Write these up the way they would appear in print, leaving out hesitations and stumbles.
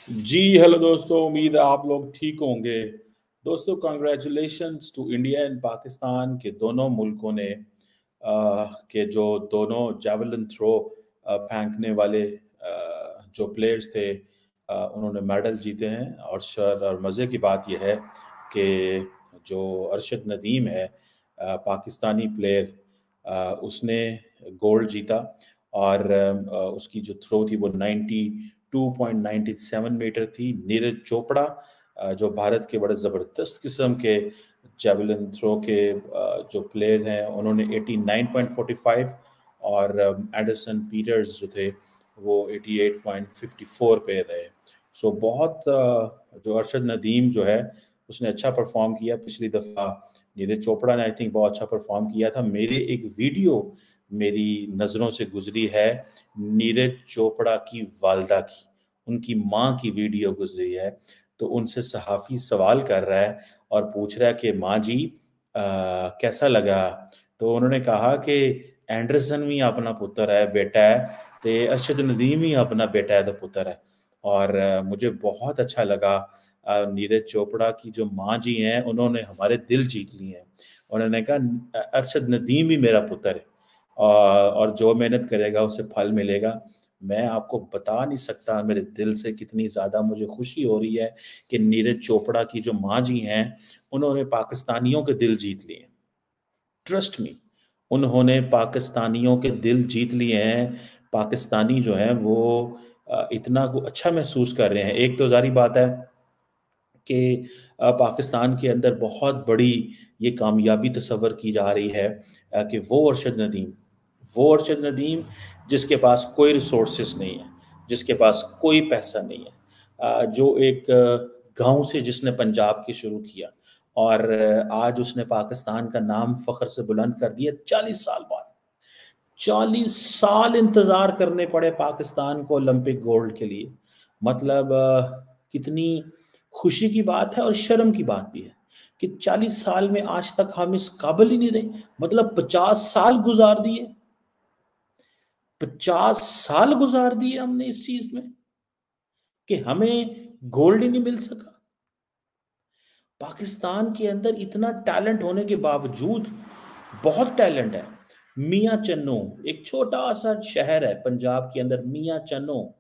जी hello दोस्तों, उम्मीद है आप लोग ठीक होंगे। दोस्तों, congratulations to India and Pakistan के दोनों मुल्कों ने के जो दोनों जेवलिन थ्रो फेंकने वाले जो प्लेयर्स थे, उन्होंने मेडल जीते हैं। और मज़े की बात यह है कि जो अरशद नदीम है, पाकिस्तानी प्लेयर, उसने गोल्ड जीता। और उसकी जो थ्रो थी वो 92.97 मीटर थी। नीरज चोपड़ा, जो भारत के बड़े ज़बरदस्त किस्म के जेवलिन थ्रो के जो प्लेयर हैं, उन्होंने 89.45, और एंडरसन पीटर्स जो थे वो 88.54 पे रहे। सो बहुत जो अरशद नदीम जो है उसने अच्छा परफॉर्म किया। पिछली दफ़ा नीरज चोपड़ा ने आई थिंक बहुत अच्छा परफॉर्म किया था। मेरे एक वीडियो मेरी नज़रों से गुजरी है, नीरज चोपड़ा की वालदा की, उनकी माँ की वीडियो गुजरी है। तो उनसे सहाफ़ी सवाल कर रहा है और पूछ रहा है कि माँ जी, कैसा लगा? तो उन्होंने कहा कि एंडरसन भी अपना पुत्र है, बेटा है, ते अरशद नदीम ही अपना बेटा है तो पुत्र है। और मुझे बहुत अच्छा लगा। नीरज चोपड़ा की जो माँ जी हैं, उन्होंने हमारे दिल जीत लिए हैं। उन्होंने कहा अरशद नदीम भी मेरा पुत्र है, और जो मेहनत करेगा उसे फल मिलेगा। मैं आपको बता नहीं सकता मेरे दिल से कितनी ज़्यादा मुझे खुशी हो रही है कि नीरज चोपड़ा की जो माँ जी हैं, उन्होंने पाकिस्तानियों के दिल जीत लिए। ट्रस्ट मी, उन्होंने पाकिस्तानियों के दिल जीत लिए हैं। पाकिस्तानी जो हैं वो इतना अच्छा महसूस कर रहे हैं। एक तो ज़ाहिर बात है कि पाकिस्तान के अंदर बहुत बड़ी ये कामयाबी तस्वर की जा रही है कि वो अरशद नदीम जिसके पास कोई रिसोर्सेज नहीं है, जिसके पास कोई पैसा नहीं है, जो एक गांव से जिसने पंजाब की शुरू किया, और आज उसने पाकिस्तान का नाम फ़ख्र से बुलंद कर दिया 40 साल बाद। 40 साल इंतज़ार करने पड़े पाकिस्तान को ओलंपिक गोल्ड के लिए। मतलब कितनी खुशी की बात है और शर्म की बात भी है कि 40 साल में आज तक हम इस काबिल ही नहीं रहे। मतलब 50 साल गुजार दिए, 50 साल गुजार दिए हमने इस चीज में कि हमें गोल्ड ही नहीं मिल सका। पाकिस्तान के अंदर इतना टैलेंट होने के बावजूद, बहुत टैलेंट है। मियां चन्नो, एक छोटा सा शहर है पंजाब के अंदर, मियां चन्नो,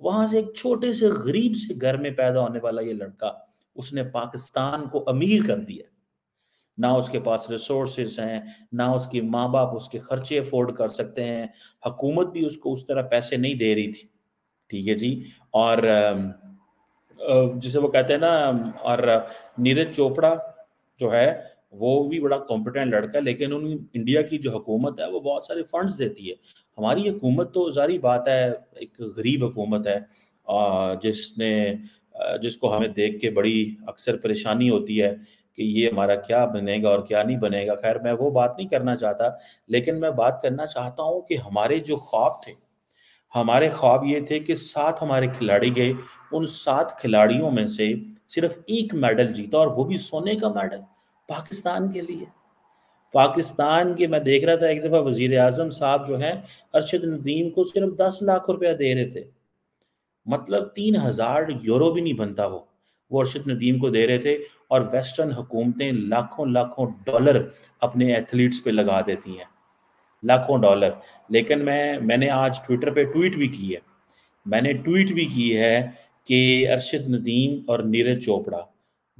वहां से एक छोटे से गरीब से घर में पैदा होने वाला ये लड़का, उसने पाकिस्तान को अमीर कर दिया। ना उसके पास रिसोर्सेज हैं, ना उसके माँ बाप उसके खर्चे अफोर्ड कर सकते हैं, हुकूमत भी उसको उस तरह पैसे नहीं दे रही थी। ठीक है जी। और जिसे वो कहते हैं ना, और नीरज चोपड़ा जो है वो भी बड़ा कॉम्पिटेंट लड़का है, लेकिन उन इंडिया की जो हुकूमत है वो बहुत सारे फंड्स देती है। हमारी हुकूमत तो जारी बात है, एक गरीब हुकूमत है, जिसको हमें देख के बड़ी अक्सर परेशानी होती है कि ये हमारा क्या बनेगा और क्या नहीं बनेगा। खैर, मैं वो बात नहीं करना चाहता, लेकिन मैं बात करना चाहता हूँ कि हमारे जो ख्वाब थे, हमारे ख्वाब ये थे कि 7 हमारे खिलाड़ी गए, उन 7 खिलाड़ियों में से सिर्फ एक मेडल जीता, और वो भी सोने का मेडल पाकिस्तान के लिए। पाकिस्तान के, मैं देख रहा था एक दफ़ा वज़ीर आज़म साहब जो हैं, अरशद नदीम को सिर्फ 10 लाख रुपया दे रहे थे। मतलब 3,000 यूरो भी नहीं बनता वो अरशद नदीम को दे रहे थे। और वेस्टर्न हुकूमतें लाखों लाखों डॉलर अपने एथलीट्स पे लगा देती हैं, लाखों डॉलर। लेकिन मैंने आज ट्विटर पे ट्वीट भी की है, मैंने ट्वीट भी की है कि अरशद नदीम और नीरज चोपड़ा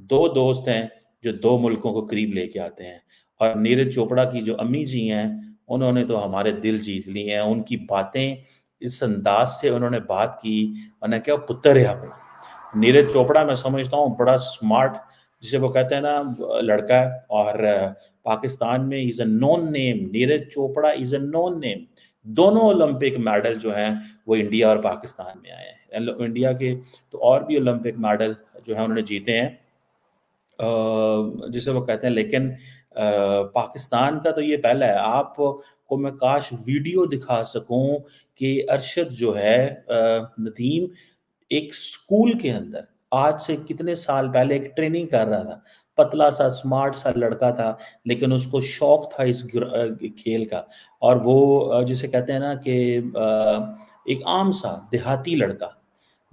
दो दोस्त हैं जो दो मुल्कों को करीब लेके आते हैं। और नीरज चोपड़ा की जो अम्मी जी हैं, उन्होंने तो हमारे दिल जीत लिए हैं। उनकी बातें, इस अंदाज से उन्होंने बात की, उन्होंने क्या पुत्र है अपना। नीरज चोपड़ा मैं समझता हूँ बड़ा स्मार्ट, जिसे वो कहते हैं ना, लड़का है। और पाकिस्तान में is a known name, Neeraj Chopra is a known name. दोनों ओलंपिक मेडल जो हैं वो इंडिया और पाकिस्तान में आए हैं। इंडिया के तो और भी ओलंपिक मेडल जो है उन्होंने जीते हैं, जिसे वो कहते हैं। लेकिन पाकिस्तान का तो ये पहला है। आपको मैं काश वीडियो दिखा सकूं कि अरशद जो है, नदीम, एक स्कूल के अंदर आज से कितने साल पहले एक ट्रेनिंग कर रहा था। पतला सा स्मार्ट सा लड़का था, लेकिन उसको शौक था इस खेल का। और वो जिसे कहते हैं ना कि एक आम सा देहाती लड़का,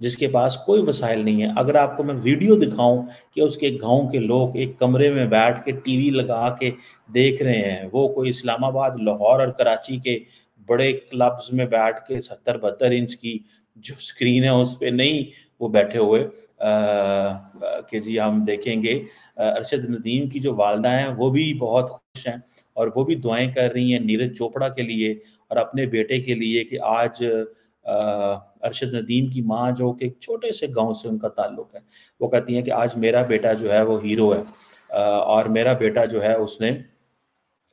जिसके पास कोई वसाइल नहीं है। अगर आपको मैं वीडियो दिखाऊं कि उसके गांव के लोग एक कमरे में बैठ के टीवी लगा के देख रहे हैं, वो कोई इस्लामाबाद, लाहौर और कराची के बड़े क्लब्स में बैठ के 70-72 इंच की जो स्क्रीन है उस पर नहीं वो बैठे हुए कि जी हम देखेंगे। अरशद नदीम की जो वालदा हैं वो भी बहुत खुश हैं और वो भी दुआएं कर रही हैं नीरज चोपड़ा के लिए और अपने बेटे के लिए कि आज अरशद नदीम की माँ जो कि एक छोटे से गांव से उनका ताल्लुक है, वो कहती हैं कि आज मेरा बेटा जो है वो हीरो है और मेरा बेटा जो है उसने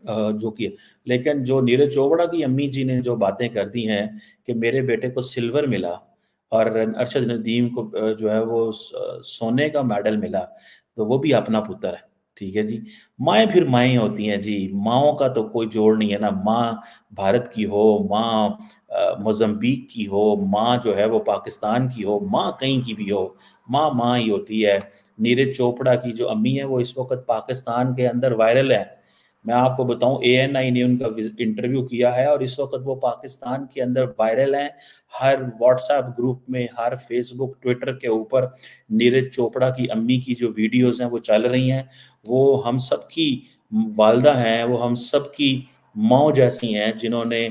जो कि, लेकिन जो नीरज चोपड़ा की अम्मी जी ने जो बातें कर दी हैं कि मेरे बेटे को सिल्वर मिला और अरशद नदीम को जो है वो सोने का मेडल मिला, तो वो भी अपना पुत्र है। ठीक है जी। माएँ फिर माएँ होती हैं जी, माँओं का तो कोई जोड़ नहीं है ना। माँ भारत की हो, माँ मोज़म्बिक की हो, माँ जो है वो पाकिस्तान की हो, माँ कहीं की भी हो, माँ माँ ही होती है। नीरज चोपड़ा की जो अम्मी है वो इस वक्त पाकिस्तान के अंदर वायरल है। मैं आपको बताऊं ANI ने उनका इंटरव्यू किया है और इस वक्त वो पाकिस्तान के अंदर वायरल हैं। हर व्हाट्सएप ग्रुप में, हर फेसबुक ट्विटर के ऊपर नीरज चोपड़ा की अम्मी की जो वीडियोस हैं वो चल रही हैं। वो हम सब की वालदा हैं, वो हम सब की माँ जैसी हैं जिन्होंने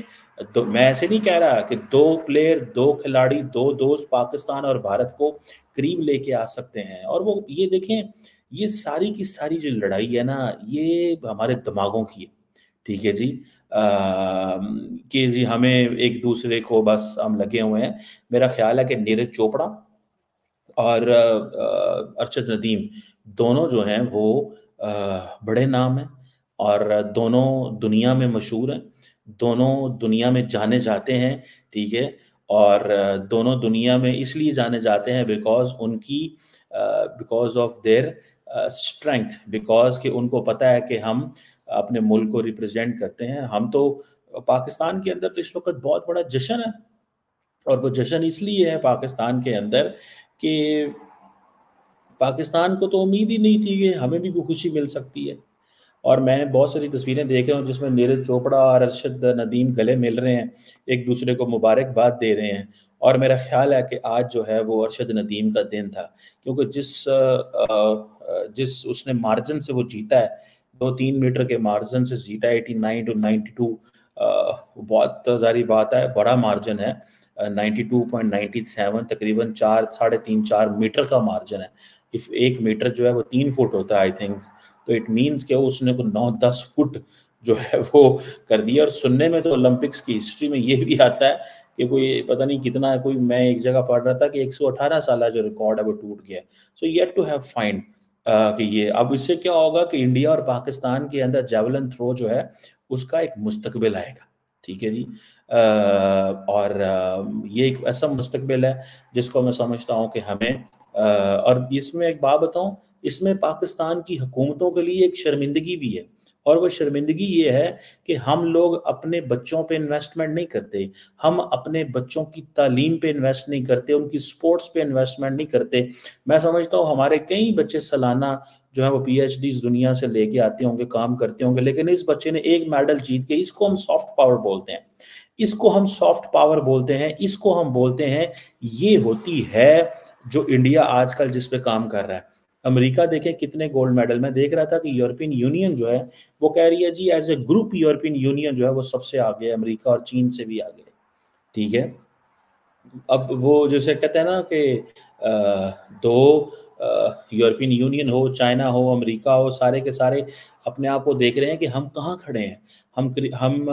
मैं ऐसे नहीं कह रहा कि 2 प्लेयर, 2 खिलाड़ी, 2 दोस्त पाकिस्तान और भारत को करीब लेके आ सकते हैं। और वो ये देखें, ये सारी की सारी जो लड़ाई है ना, ये हमारे दिमागों की है। ठीक है जी। कि जी हमें एक दूसरे को बस हम लगे हुए हैं। मेरा ख्याल है कि नीरज चोपड़ा और अरशद नदीम दोनों जो हैं वो बड़े नाम हैं और दोनों दुनिया में मशहूर हैं, दोनों दुनिया में जाने जाते हैं। ठीक है। और दोनों दुनिया में इसलिए जाने जाते हैं because of their strength, because कि उनको पता है कि हम अपने मुल्क को रिप्रेजेंट करते हैं। हम तो पाकिस्तान के अंदर तो इस वक्त बहुत बड़ा जश्न है और वो जश्न इसलिए है पाकिस्तान के अंदर कि पाकिस्तान को तो उम्मीद ही नहीं थी कि हमें भी कोई खुशी मिल सकती है। और मैं बहुत सारी तस्वीरें देख रहा हूँ जिसमें नीरज चोपड़ा और अरशद नदीम गले मिल रहे हैं, एक दूसरे को मुबारकबाद दे रहे हैं। और मेरा ख्याल है कि आज जो है वो अरशद नदीम का दिन था, क्योंकि जिस उसने मार्जिन से वो जीता है, 2-3 मीटर के मार्जिन से जीता, 89 to 92, बहुत जारी बात है, बड़ा मार्जिन है। 92.97 तकरीबन 4, 3.5, 4 मीटर का मार्जिन है। इफ 1 मीटर जो है वो 3 फुट होता है आई थिंक, तो इट मीन्स कि उसने को 9-10 फुट जो है वो कर दिया। और सुनने में तो ओलंपिक्स की हिस्ट्री में ये भी आता है कि कोई पता नहीं कितना है, कोई मैं एक जगह पढ़ रहा था कि 118 साल जो रिकॉर्ड है वो टूट गया। So yet to have find कि ये अब इससे क्या होगा कि इंडिया और पाकिस्तान के अंदर जेवलिन थ्रो जो है उसका एक मुस्तकबिल आएगा। ठीक है जी। और ये एक ऐसा मुस्तकबिल है जिसको मैं समझता हूँ कि हमें और इसमें एक बात बताऊं, इसमें पाकिस्तान की हुकूमतों के लिए एक शर्मिंदगी भी है। और वो शर्मिंदगी ये है कि हम लोग अपने बच्चों पे इन्वेस्टमेंट नहीं करते, हम अपने बच्चों की तालीम पे इन्वेस्ट नहीं करते, उनकी स्पोर्ट्स पे इन्वेस्टमेंट नहीं करते। मैं समझता हूँ हमारे कई बच्चे सालाना जो है वो PhDs दुनिया से लेके आते होंगे, काम करते होंगे, लेकिन इस बच्चे ने एक मेडल जीत के, इसको हम सॉफ्ट पावर बोलते हैं, इसको हम सॉफ्ट पावर बोलते हैं, इसको हम बोलते हैं, ये होती है जो इंडिया आजकल जिस पे काम कर रहा है। अमेरिका देखें कितने गोल्ड मेडल, मैं देख रहा था कि यूरोपियन यूनियन जो है वो कह रही है जी as a group European Union जो है वो सबसे आगे है, अमेरिका और चीन से भी आगे है। ठीक है। अब वो जैसे कहते हैं ना कि दो यूरोपियन यूनियन हो, चाइना हो, अमेरिका हो, सारे के सारे अपने आप को देख रहे हैं कि हम कहाँ खड़े हैं, हम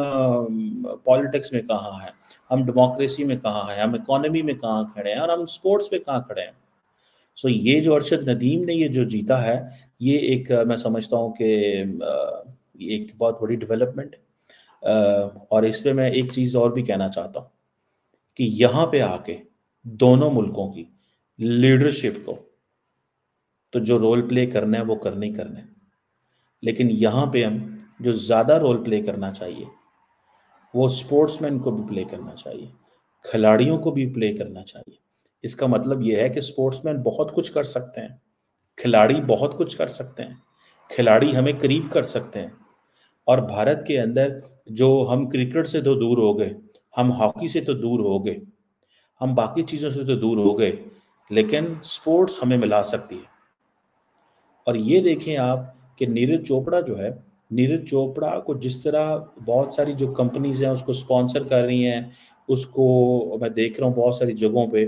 पॉलिटिक्स में कहाँ हैं, हम डेमोक्रेसी में कहाँ हैं, हम इकोनॉमी में कहाँ खड़े हैं और हम स्पोर्ट्स पे कहाँ खड़े हैं। सो ये जो अरशद नदीम ने ये जो जीता है, ये एक मैं समझता हूँ कि ये एक बहुत बड़ी डेवलपमेंट है। और इस पे मैं एक चीज़ और भी कहना चाहता हूँ कि यहाँ पे आके दोनों मुल्कों की लीडरशिप को तो जो रोल प्ले करना है वो करना ही करना है, लेकिन यहाँ पे हम जो ज़्यादा रोल प्ले करना चाहिए वो स्पोर्ट्समैन को भी प्ले करना चाहिए, खिलाड़ियों को भी प्ले करना चाहिए। इसका मतलब ये है कि स्पोर्ट्समैन बहुत कुछ कर सकते हैं, खिलाड़ी बहुत कुछ कर सकते हैं, खिलाड़ी हमें करीब कर सकते हैं। और भारत के अंदर जो हम क्रिकेट से तो दूर हो गए, हम हॉकी से तो दूर हो गए, हम बाकी चीज़ों से तो दूर हो गए, लेकिन स्पोर्ट्स हमें मिला सकती है। और ये देखें आप कि नीरज चोपड़ा जो है, नीरज चोपड़ा को जिस तरह बहुत सारी जो कंपनीज़ हैं उसको स्पॉन्सर कर रही हैं, उसको मैं देख रहा हूँ बहुत सारी जगहों पे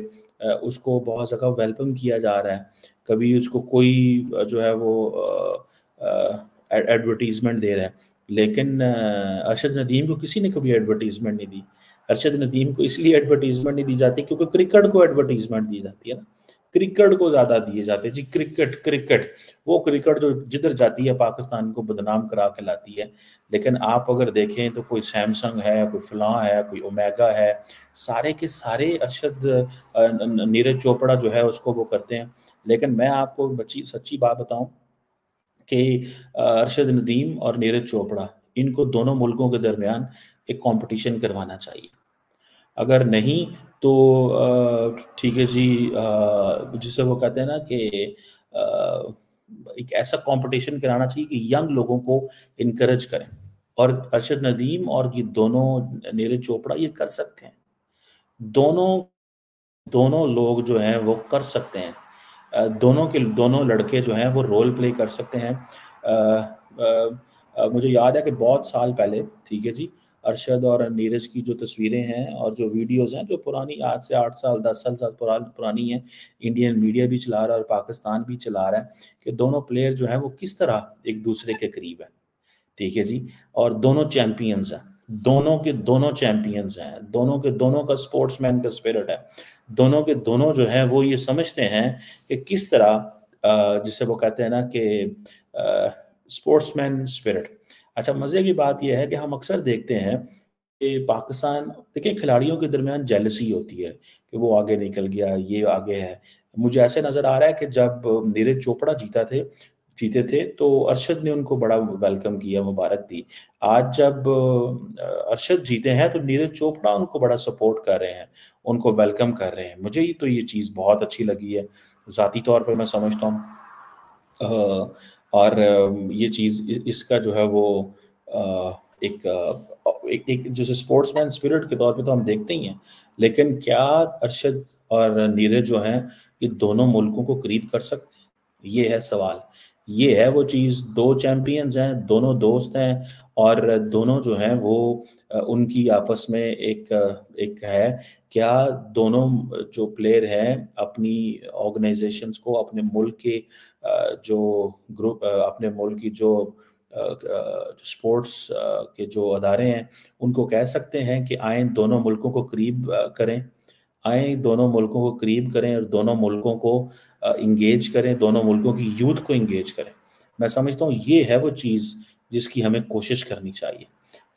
उसको बहुत जगह वेलकम किया जा रहा है। कभी उसको कोई जो है वो एडवर्टाइज़मेंट दे रहा है। लेकिन अरशद नदीम को किसी ने कभी एडवर्टाइज़मेंट नहीं दी। अरशद नदीम को इसलिए एडवर्टाइज़मेंट नहीं दी जाती क्योंकि क्रिकेट को एडवर्टाइज़मेंट दी जाती है ना, क्रिकेट को ज़्यादा दिए जाते हैं जी, क्रिकेट, क्रिकेट। वो क्रिकेट जो जिधर जाती है पाकिस्तान को बदनाम करा के लाती है। लेकिन आप अगर देखें तो कोई सैमसंग है, कोई फलां है, कोई ओमेगा है, सारे के सारे अरशद नीरज चोपड़ा जो है उसको वो करते हैं। लेकिन मैं आपको बच्ची सच्ची बात बताऊं कि अरशद नदीम और नीरज चोपड़ा, इनको दोनों मुल्कों के दरमियान एक कंपटीशन करवाना चाहिए। अगर नहीं तो ठीक है जी, जिसे वो कहते हैं ना कि एक ऐसा कंपटीशन कराना चाहिए कि यंग लोगों को इनकरेज करें। और अरशद नदीम और ये दोनों नीरज चोपड़ा ये कर सकते हैं। दोनों दोनों लोग जो हैं वो कर सकते हैं। दोनों के दोनों लड़के जो हैं वो रोल प्ले कर सकते हैं। मुझे याद है कि बहुत साल पहले, ठीक है जी, अरशद और नीरज की जो तस्वीरें हैं और जो वीडियोज़ हैं जो पुरानी आज से 8 साल 10 साल पुरानी हैं, इंडियन मीडिया भी चला रहा है और पाकिस्तान भी चला रहा है कि दोनों प्लेयर जो हैं वो किस तरह एक दूसरे के करीब हैं। ठीक है जी। और दोनों चैंपियंस हैं, दोनों के दोनों चैंपियंस हैं, दोनों के दोनों का स्पोर्ट्समैन का स्पिरिट है। दोनों के दोनों जो हैं वो ये समझते हैं कि किस तरह जिसे वो कहते हैं ना कि स्पोर्ट्समैन स्पिरिट। अच्छा, मज़े की बात ये है कि हम अक्सर देखते हैं कि पाकिस्तान, देखिए खिलाड़ियों के दरमियान जेलसी होती है कि वो आगे निकल गया, ये आगे है। मुझे ऐसे नज़र आ रहा है कि जब नीरज चोपड़ा जीते थे तो अरशद ने उनको बड़ा वेलकम किया, मुबारक दी। आज जब अरशद जीते हैं तो नीरज चोपड़ा उनको बड़ा सपोर्ट कर रहे हैं, उनको वेलकम कर रहे हैं। मुझे तो ये चीज़ बहुत अच्छी लगी है, ज़ाती तौर पर मैं समझता हूँ। और ये चीज़ इसका जो है वो एक जैसे स्पोर्ट्समैन स्पिरिट के तौर पे तो हम देखते ही हैं, लेकिन क्या अरशद और नीरज जो हैं ये दोनों मुल्कों को करीब कर सकते हैं? ये है सवाल। ये है वो चीज़, 2 चैंपियंस हैं, दोनों दोस्त हैं और दोनों जो हैं वो उनकी आपस में एक है, क्या दोनों जो प्लेयर हैं अपनी ऑर्गेनाइज़ेशंस को, अपने मुल्क के जो ग्रुप, अपने मुल्क की जो स्पोर्ट्स के जो अदारे हैं, उनको कह सकते हैं कि आएँ दोनों मुल्कों को करीब करें, आएँ दोनों मुल्कों को करीब करें और दोनों मुल्कों को एंगेज करें, दोनों मुल्कों की यूथ को एंगेज करें। मैं समझता हूँ ये है वो चीज़ जिसकी हमें कोशिश करनी चाहिए।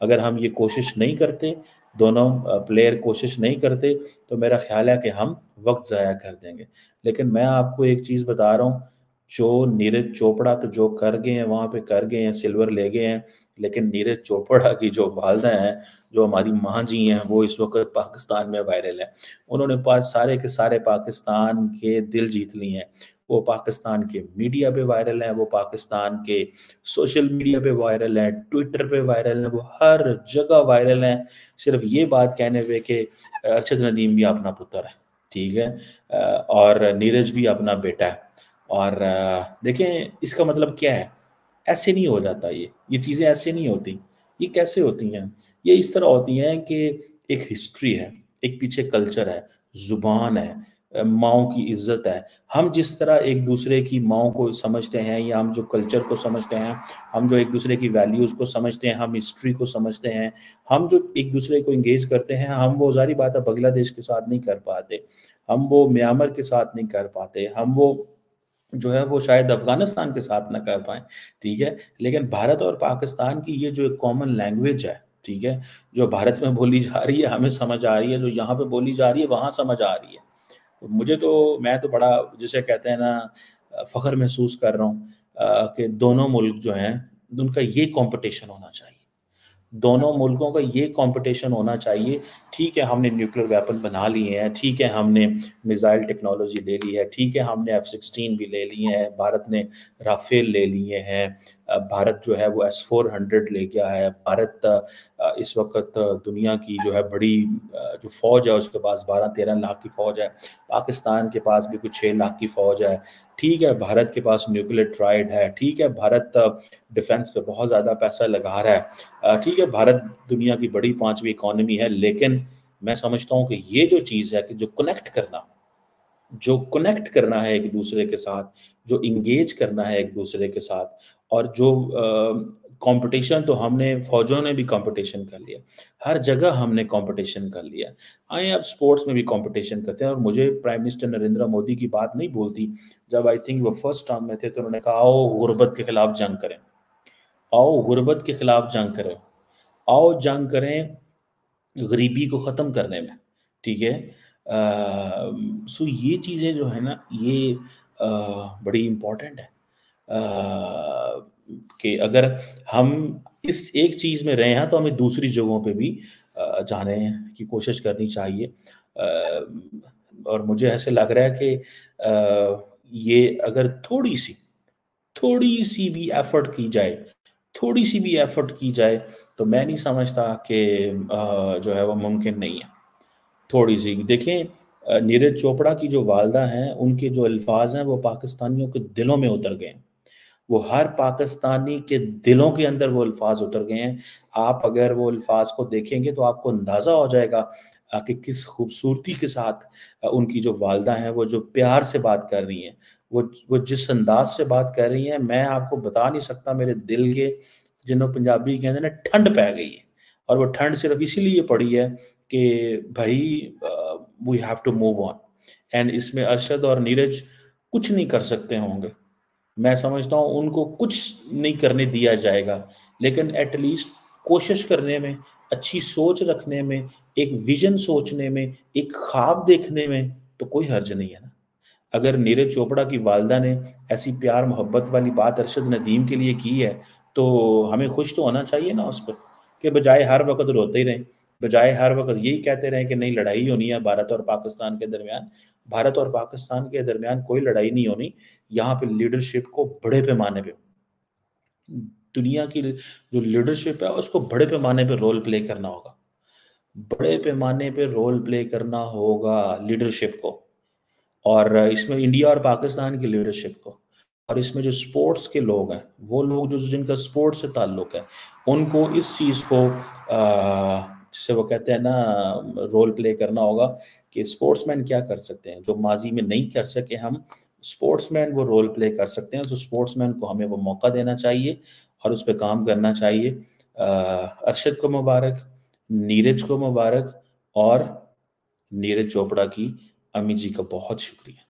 अगर हम ये कोशिश नहीं करते, दोनों प्लेयर कोशिश नहीं करते, तो मेरा ख़्याल है कि हम वक़्त ज़ाया कर देंगे। लेकिन मैं आपको एक चीज़ बता रहा हूँ, जो नीरज चोपड़ा तो जो कर गए हैं वहाँ पे कर गए हैं, सिल्वर ले गए हैं, लेकिन नीरज चोपड़ा की जो वालिदा हैं, जो हमारी माँ जी हैं, वो इस वक़्त पाकिस्तान में वायरल हैं। उन्होंने सारे के सारे पाकिस्तान के दिल जीत लिए हैं। वो पाकिस्तान के मीडिया पे वायरल हैं, वो पाकिस्तान के सोशल मीडिया पे वायरल हैं, ट्विटर पे वायरल हैं, वो हर जगह वायरल हैं। सिर्फ़ ये बात कहने पे कि अरशद नदीम भी अपना पुत्र है, ठीक है? और नीरज भी अपना बेटा है। और देखें इसका मतलब क्या है? ऐसे नहीं हो जाता ये चीज़ें ऐसे नहीं होती। ये कैसे होती हैं? ये इस तरह होती हैं कि एक हिस्ट्री है, एक पीछे कल्चर है, ज़ुबान है, माँओं की इज़्ज़त है। हम जिस तरह एक-दूसरे की माँओं को समझते हैं या हम जो कल्चर को समझते हैं, हम जो एक-दूसरे की वैल्यूज़ को समझते हैं, हम हिस्ट्री को समझते हैं, हम जो एक-दूसरे को एंगेज करते हैं, हम वो ज़ाहिर बात है बांग्लादेश के साथ नहीं कर पाते। हम वो म्यांमार के साथ नहीं कर पाते। हम वो जो है वो शायद अफ़गानिस्तान के साथ ना कर पाएँ, ठीक है? लेकिन भारत और पाकिस्तान की ये जो एक कॉमन लैंग्वेज है, ठीक है? जो भारत में बोली जा रही है, हमें समझ आ रही है, जो यहाँ पे बोली जा रही है, वहाँ समझ आ रही है। तो मैं तो बड़ा जिसे कहते हैं ना फ़ख्र महसूस कर रहा हूँ कि दोनों मुल्क जो हैं, उनका ये कॉम्पिटिशन होना चाहिए। दोनों मुल्कों का ये कॉम्पिटिशन होना चाहिए। ठीक है, हमने न्यूक्लियर वेपन बना लिए हैं, ठीक है, हमने मिसाइल टेक्नोलॉजी ले ली है, ठीक है, हमने F-16 भी ले लिए हैं, भारत ने राफ़ेल ले लिए हैं। भारत जो है वो S-400 ले गया है। भारत इस वक़्त दुनिया की जो है बड़ी जो फ़ौज है उसके पास 12-13 लाख की फ़ौज है। पाकिस्तान के पास भी कुछ 6 लाख की फ़ौज है। ठीक है, भारत के पास न्यूक्लियर ट्राइड है। ठीक है, भारत डिफेंस पे बहुत ज़्यादा पैसा लगा रहा है। ठीक है, भारत दुनिया की बड़ी 5वीं इकॉनमी है, लेकिन मैं समझता हूँ कि ये जो चीज़ है कि जो कनेक्ट करना है एक दूसरे के साथ, जो एंगेज करना है एक दूसरे के साथ, और जो कंपटीशन, तो हमने फौजों ने भी कंपटीशन कर लिया, हर जगह हमने कंपटीशन कर लिया। आए अब स्पोर्ट्स में भी कंपटीशन करते हैं, और मुझे प्राइम मिनिस्टर नरेंद्र मोदी की बात नहीं भूलती। जब आई थिंक वो फर्स्ट टर्म में थे तो उन्होंने कहा, आओ गुर्बत के खिलाफ जंग करें, आओ गुर्बत के खिलाफ जंग करें, आओ जंग करें गरीबी को ख़त्म करने में, ठीक है? सो ये चीज़ें जो है ना, ये बड़ी इम्पोर्टेंट है, कि अगर हम इस एक चीज़ में रहे हैं तो हमें दूसरी जगहों पे भी जाने की कोशिश करनी चाहिए। और मुझे ऐसे लग रहा है कि ये अगर थोड़ी-सी भी एफ़र्ट की जाए, थोड़ी-सी भी एफ़र्ट की जाए, तो मैं नहीं समझता कि जो है वो मुमकिन नहीं है। थोड़ी-सी देखें, नीरज चोपड़ा की जो वालिदा हैं, उनके जो अल्फ़ाज़ हैं वो पाकिस्तानियों के दिलों में उतर गए हैं। वो हर पाकिस्तानी के दिलों के अंदर वो अल्फ़ाज़ उतर गए हैं। आप अगर वो अल्फ़ाज़ को देखेंगे तो आपको अंदाज़ा हो जाएगा कि किस खूबसूरती के साथ उनकी जो वालिदा हैं, वो जो प्यार से बात कर रही हैं। वो जिस अंदाज़ से बात कर रही हैं, मैं आपको बता नहीं सकता, मेरे दिल के, जिन्हों पंजाबी कहते हैं ना, ठंड पै गई है। और वो ठंड सिर्फ़ इसीलिए पड़ी है कि भई we have to move on. And इसमें अरशद और नीरज कुछ नहीं कर सकते होंगे। मैं समझता हूँ उनको कुछ नहीं करने दिया जाएगा, लेकिन एट लीस्ट कोशिश करने में, अच्छी सोच रखने में, एक विज़न सोचने में, एक ख्वाब देखने में तो कोई हर्ज नहीं है ना। अगर नीरज चोपड़ा की वालिदा ने ऐसी प्यार मोहब्बत वाली बात अरशद नदीम के लिए की है, तो हमें खुश तो होना चाहिए ना उस पर, कि बजाय हर वक़्त रोते ही रहें, बजाय हर वक़्त यही कहते रहें कि नहीं लड़ाई होनी है भारत और पाकिस्तान के दरमियान। भारत और पाकिस्तान के दरमियान कोई लड़ाई नहीं होनी, यहाँ पे लीडरशिप को बड़े पैमाने पे, दुनिया की जो लीडरशिप है उसको बड़े पैमाने पे रोल प्ले करना होगा। बड़े पैमाने पे रोल प्ले करना होगा लीडरशिप को। और इसमें इंडिया और पाकिस्तान की लीडरशिप को, और इसमें जो स्पोर्ट्स के लोग हैं, वो लोग जो जिनका स्पोर्ट्स से ताल्लुक है, उनको इस चीज़ को जिसे वो कहते हैं ना, रोल प्ले करना होगा कि स्पोर्ट्समैन क्या कर सकते हैं जो माजी में नहीं कर सके हम, स्पोर्ट्समैन वो रोल प्ले कर सकते हैं, तो स्पोर्ट्समैन को हमें वो मौका देना चाहिए और उस पर काम करना चाहिए। अरशद को मुबारक, नीरज को मुबारक, और नीरज चोपड़ा की अम्मी जी का बहुत शुक्रिया।